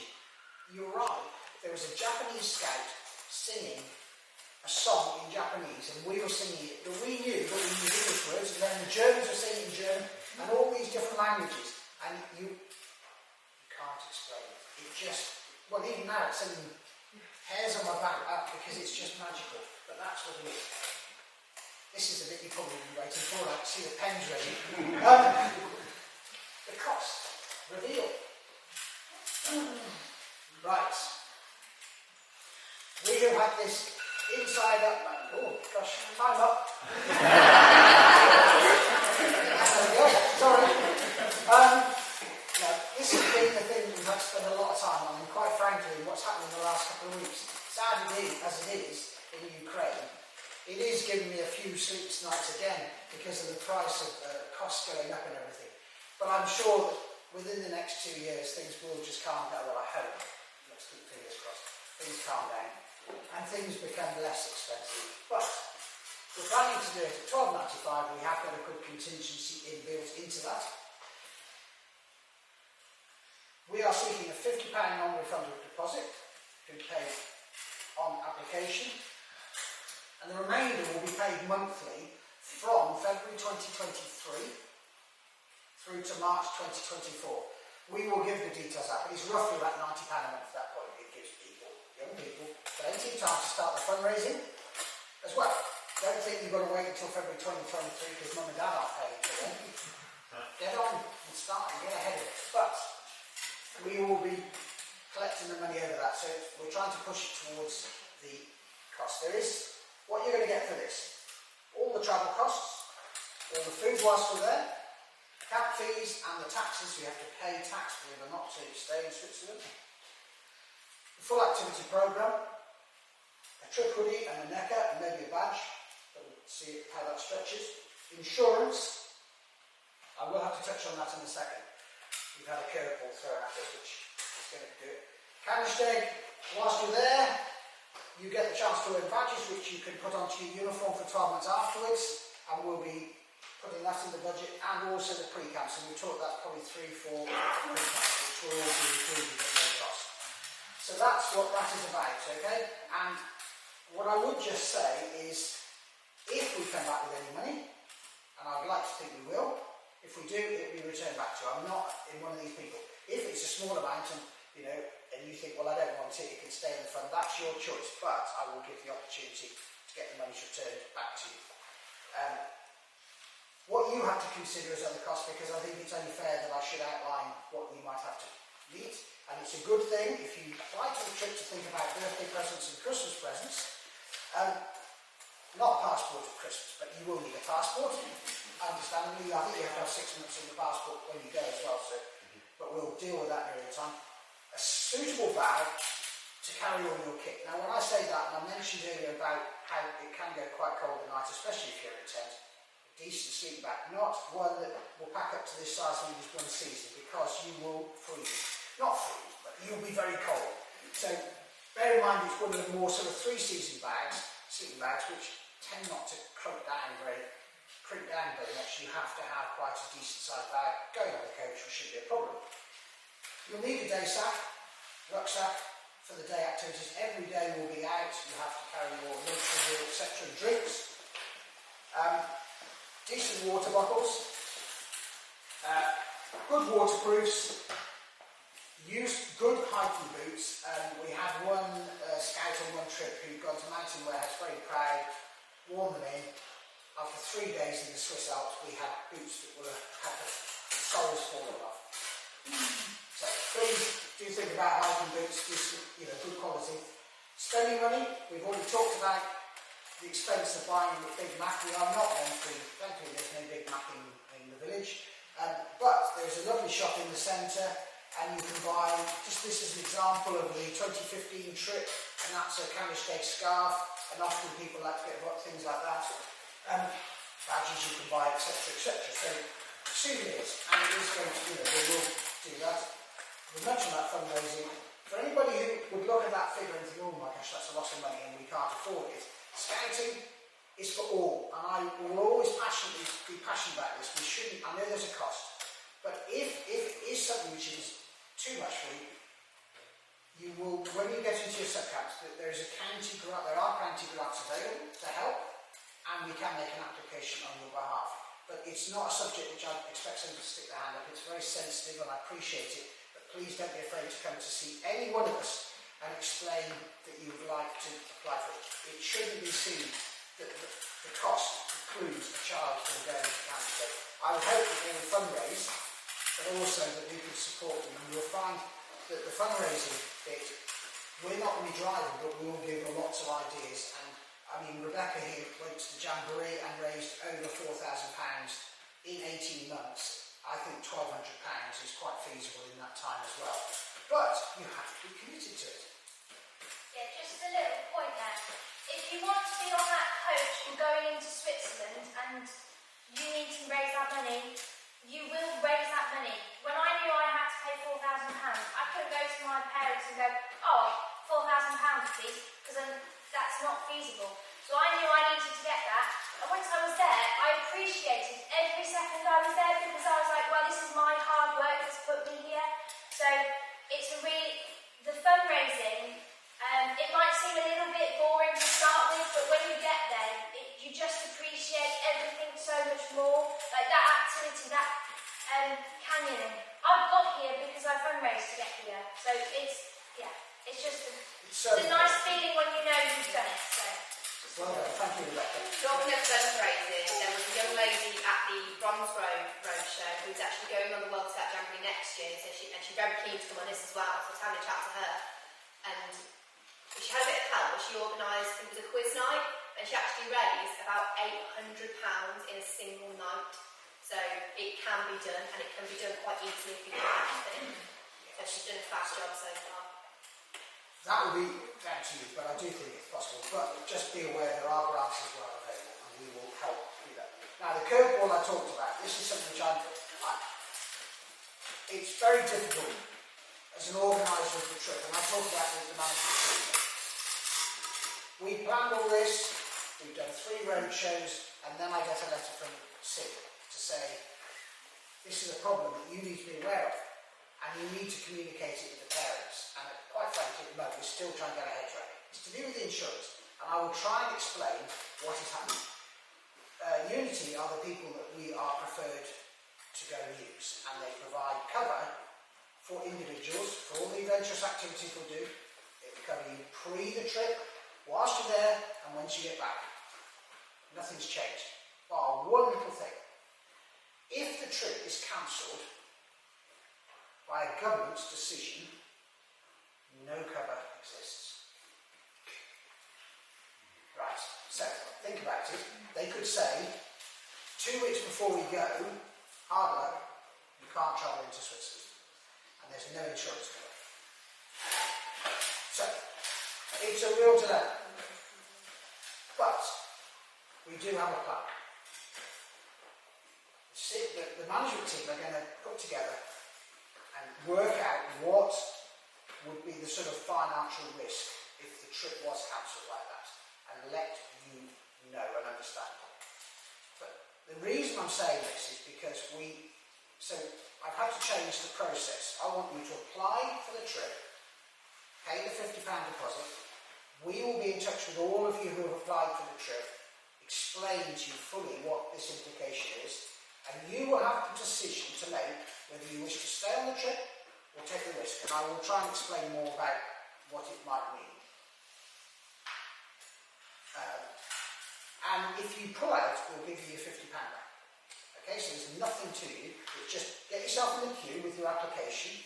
you're right, there was a Japanese scout singing a song in Japanese, and we were singing it, but we knew that we knew English words, and then the Germans were singing in German, and all these different languages, and you can't explain it. It just, well, even now it's sending hairs on my back up because it's just magical, but that's what it is. This is the bit you've probably been waiting for, like to see the pens ready. The cost, reveal. Right. We have had this inside up, oh gosh, time up. Sorry. No, this has been the thing we've had to spend a lot of time on, and quite frankly, what's happened in the last couple of weeks, sad as it is in Ukraine, it is giving me a few sleepless nights again because of the price of costs going up and everything. But I'm sure that within the next 2 years things will just calm down. Well, I hope. Let's keep fingers crossed. things calm down and things become less expensive. But we're planning to do it at £12.95. We have got a good contingency inbuilt into that. We are seeking a £50 non-refundable deposit to be paid on application, and the remainder will be paid monthly from February 2023 through to March 2024. We will give the details out, but it's roughly about £90 a month at that point. It gives people, young people, plenty of time to start the fundraising as well. Don't think you've got to wait until February 2023 because mum and dad aren't paying for them. Get on and start and get ahead of it. But we will be collecting the money over that, so we're trying to push it towards the cost. There is what you're going to get for this: all the travel costs, all the food whilst we're there, camp fees and the taxes. You have to pay tax, believe it or not, to stay in Switzerland. The full activity programme, a trip hoodie and a necker and maybe a badge, but we'll see how that stretches. Insurance, I will have to touch on that in a second. We've had a curveball thrown at us which is going to do it. Canisteg, whilst you're there, you get the chance to earn badges which you can put onto your uniform for 12 months afterwards, and we'll be putting that in the budget, and also the pre-camps, and we talked that's probably 3-4 pre-camps which will all be included at no cost. So that's what that is about, okay? And what I would just say is, if we come back with any money, and I'd like to think we will, if we do, it will be returned back to you. I'm not in one of these people. If it's a small amount and you think, well, I don't want it, it can stay in the fund, that's your choice, but I will give the opportunity to get the money returned back to you. What you have to consider as other costs, because I think it's only fair that I should outline what you might have to meet, and it's a good thing if you apply to the trip to think about birthday presents and Christmas presents. Not a passport at Christmas, but you will need a passport. Understandably, I think you have to have 6 months in the passport when you go as well, so, but we'll deal with that near the time. A suitable bag to carry all your kit. Now when I say that, and I mentioned earlier about how it can go quite cold at night, especially if you're in a tent, a decent sleeping bag, not one that will pack up to this size and use one season, because you will freeze. Not freeze, but you'll be very cold. So bear in mind it's one of the more sort of 3-season bags, sleeping bags, which tend not to creep down very much. You have to have quite a decent sized bag going on the coach, which shouldn't be a problem. You'll need a day sack, rucksack for the day activities. Every day will be out. You have to carry your lunch, etc. and drinks. Decent water bottles. Good waterproofs. Use good hiking boots. We had one scout on one trip who'd gone to Mountain Warehouse, very proud, worn them in. After 3 days in the Swiss Alps, we had boots that had the soles falling off. So please do think about hiking boots, good quality. Spending money, we've already talked about the expense of buying a Big Mac. We are not going to, thankfully there's no Big Mac in the village, but there's a lovely shop in the centre, and you can buy, just this is an example of the 2015 trip, and that's a Canisteg scarf, and often people like to get things like that. Badges you can buy, etc, etc. So souvenirs, and it is going to, we will do that. We mentioned that fundraising. For anybody who would look at that figure and think, oh my gosh, that's a lot of money and we can't afford it, scouting is for all, and I will always be passionate about this. We shouldn't, I know there's a cost, but if it is something which is too much for you, you will, when you get into your subcamps, there are county grants available to help, and we can make an application on your behalf. But it's not a subject which I expect someone to stick their hand up. It's very sensitive and I appreciate it, but please don't be afraid to come to see any one of us and explain that you would like to apply for it. It shouldn't be seen that the cost precludes a child from going to Canada. I would hope that they will fundraise, but also that we could support them, and you'll find that the fundraising bit, we're not going to be driving, but we will give them lots of ideas. And I mean, Rebecca here went to the Jamboree and raised over £4,000 in 18 months. I think £1,200 is quite feasible in that time as well. But you have to be committed to it. Yeah, just a little point there. If you want to be on that coach and going into Switzerland and you need to raise that money, you will raise that money. When I knew I had to pay £4,000, I couldn't go to my parents and go, oh, £4,000, every second I was there because I was like, well, this is my hard work that's put me here. So it's a really, the fundraising, it might seem a little bit boring to start with, but when you get there, you just appreciate everything so much more. Like that activity, that canyoning. I've got here because I fundraised to get here. So it's just a nice feeling when you know you've done it. So. Well done, thank you, Rebecca. Talking of fundraising, there was a young lady at the Bronze Road show who's actually going on the World Scout Jamboree next year, so she's very keen to come on this as well, so I was having a chat to her. And she had a bit of help, but she organised, it was a quiz night, and she actually raised about £800 in a single night. So it can be done, and it can be done quite easily if you can it. So she's done a fast job so far. That will be down to you, but I do think it's possible. But just be aware there are grants as well available, and we will help do that. Now, the curveball I talked about, this is something which it's very difficult as an organiser of the trip, and I talk about it with the management team. We planned all this, we've done 3 road shows, and then I get a letter from SIG to say, this is a problem that you need to be aware of, and you need to communicate it with the parents. And quite frankly, at the moment, we're still trying to get our heads around it. It's to do with the insurance, and I will try and explain what is happening. Unity are the people that we are preferred to go and use, and they provide cover for individuals, for all the adventurous activities we'll do. It will cover you pre the trip, whilst you're there, and once you get back. Nothing's changed. Bar one little thing. If the trip is cancelled by a government's decision, no cover exists. Right, so think about it. They could say, 2 weeks before we go, hard luck, you can't travel into Switzerland. And there's no insurance cover. So, it's a real dilemma. But, we do have a plan. The management team are going to put together and work out what would be the sort of financial risk if the trip was cancelled like that, and let you know and understand. But the reason I'm saying this is because I've had to change the process. I want you to apply for the trip, pay the £50 deposit. We will be in touch with all of you who have applied for the trip, explain to you fully what this implication is, and you will have the decision to make whether you wish to stay on the trip or take the risk. And I will try and explain more about what it might mean. And if you pull out, we'll give you your £50 back. Okay, so there's nothing to you. It's just get yourself in the queue with your application,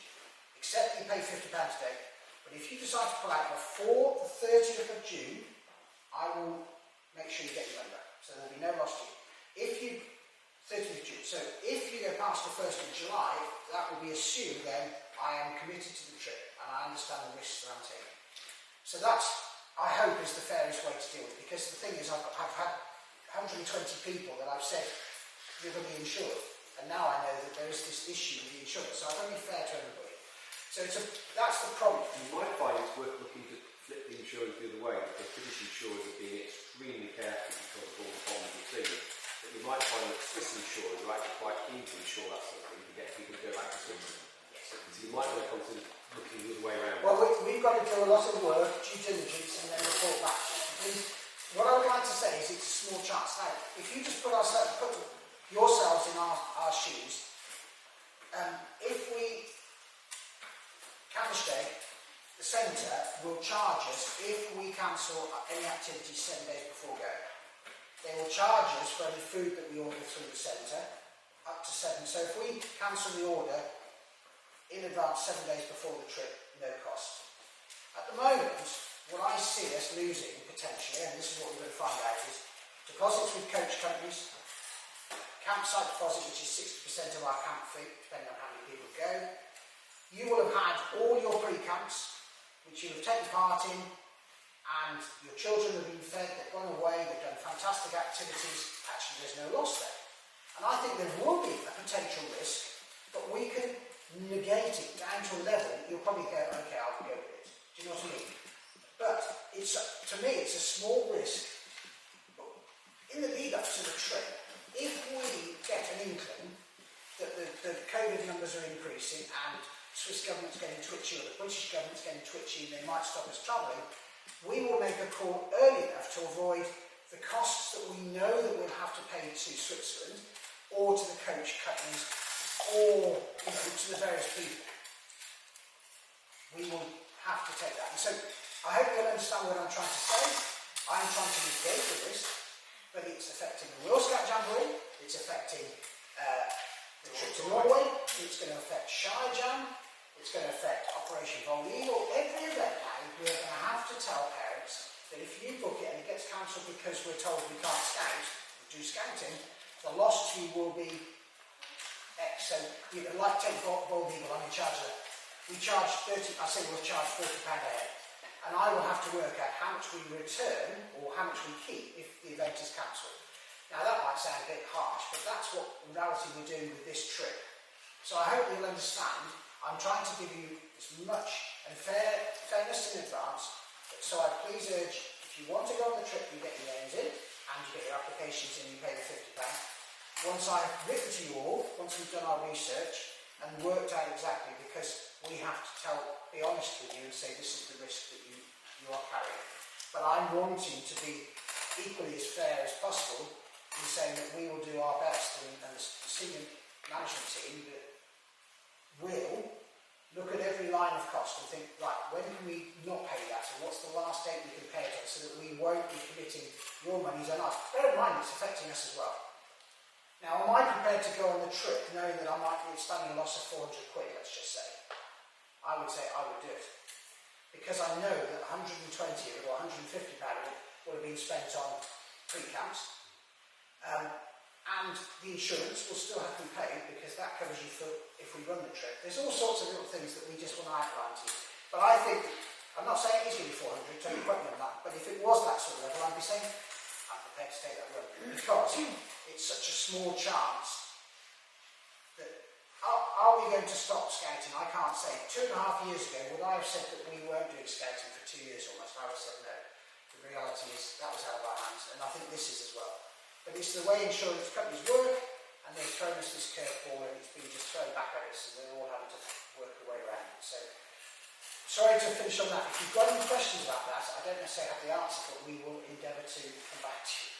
accept you pay £50 today. But if you decide to pull out before the 30th of June, I will make sure you get your money back. So there will be no loss to you. 30th of June. So if you go past the 1st of July, that will be assumed then I am committed to the trip and I understand the risks that I'm taking. So that's, I hope, is the fairest way to deal with it, because the thing is I've had 120 people that I've said you're going to be insured, and now I know that there is this issue with the insurance, so I've got to be fair to everybody. So that's the problem. You might find it's worth looking to flip the insurance the other way, because British insurers are being extremely careful because of all the problems we've seen. But you might find that Swiss insurers are actually quite keen to insure that sort of thing to get people to go back to Switzerland. So you might want to consider looking the other way around. Well, we've got to do a lot of work, due diligence, and then report back to you. Please, what I would like to say is it's a small chance. Now, if you just put yourselves in our shoes, if we Cantersteg, the centre, will charge us if we cancel any activity 7 days before going. They will charge us for any food that we order through the centre, up to 7. So if we cancel the order in advance 7 days before the trip, no cost. At the moment, what I see us losing potentially, and this is what we're going to find out, is deposits with coach companies, campsite deposit, which is 60% of our camp fee, depending on how many people go. You will have had all your pre-camps, which you have taken part in, and your children have been fed, they've gone away, they've done fantastic activities. Actually, there's no loss there. And I think there will be a potential risk, but we can negate it down to a level that you'll probably go, okay, I'll go with it. Do you know what I mean? But to me, it's a small risk. But in the lead up to the trip, if we get increasing and Swiss government's getting twitchy or the British government's getting twitchy and they might stop us travelling, we will make a call early enough to avoid the costs that we know that we'll have to pay to Switzerland or to the coach companies or to the various people. We will have to take that. And so I hope you'll understand what I'm trying to say. I'm trying to mitigate the risk, but it's affecting the Royal Scout Jamboree, it's affecting the trip to Norway, it's going to affect Shire Jam, it's going to affect Operation Bold Eagle. Every event now, we're going to have to tell parents that if you book it and it gets cancelled because we're told we can't scout, do scouting, the loss to you will be X. So, you know, like take Bold Eagle, I'm in charge of that. We charge 30, I say we'll charge £40 a head. And I will have to work out how much we return or how much we keep if the event is cancelled. Now that might sound a bit harsh, but that's what in reality we're doing with this trip. So I hope you'll understand, I'm trying to give you as much and fairness in advance, so I please urge, if you want to go on the trip, you get your names in, and you get your applications in, you pay the £50. Once I've written to you all, once we've done our research, and worked out exactly, because we have to be honest with you and say this is the risk that you are carrying. But I'm wanting to be equally as fair as possible in saying that we will do our best, and the senior management team that will look at every line of cost and think, right, when can we not pay that, and what's the last date we can pay it on, so that we won't be committing your monies on us. Bear in mind, it's affecting us as well. Now, am I prepared to go on the trip knowing that I might be standing a loss of 400 quid, let's just say? I would say I would do it. Because I know that 120 of it or 150 pound would have been spent on pre-camps. And the insurance will still have to be paid because that covers you for if we run the trip. There's all sorts of little things that we just want to outline to you. But I think, I'm not saying it's going to be 400, don't quote me on that, but if it was that sort of level, I'd be saying, I'm prepared to take that run. Because it's such a small chance that, are we going to stop scouting? I can't say. 2.5 years ago, would I have said that we weren't doing scouting for 2 years almost? I would have said no. The reality is, that was out of our hands, and I think this is as well. But it's the way insurance companies work, and they've thrown us this curveball, and it's been just thrown back at us, and we're all having to work our way around it. So, sorry to finish on that. If you've got any questions about that, I don't necessarily have the answer, but we will endeavour to come back to you.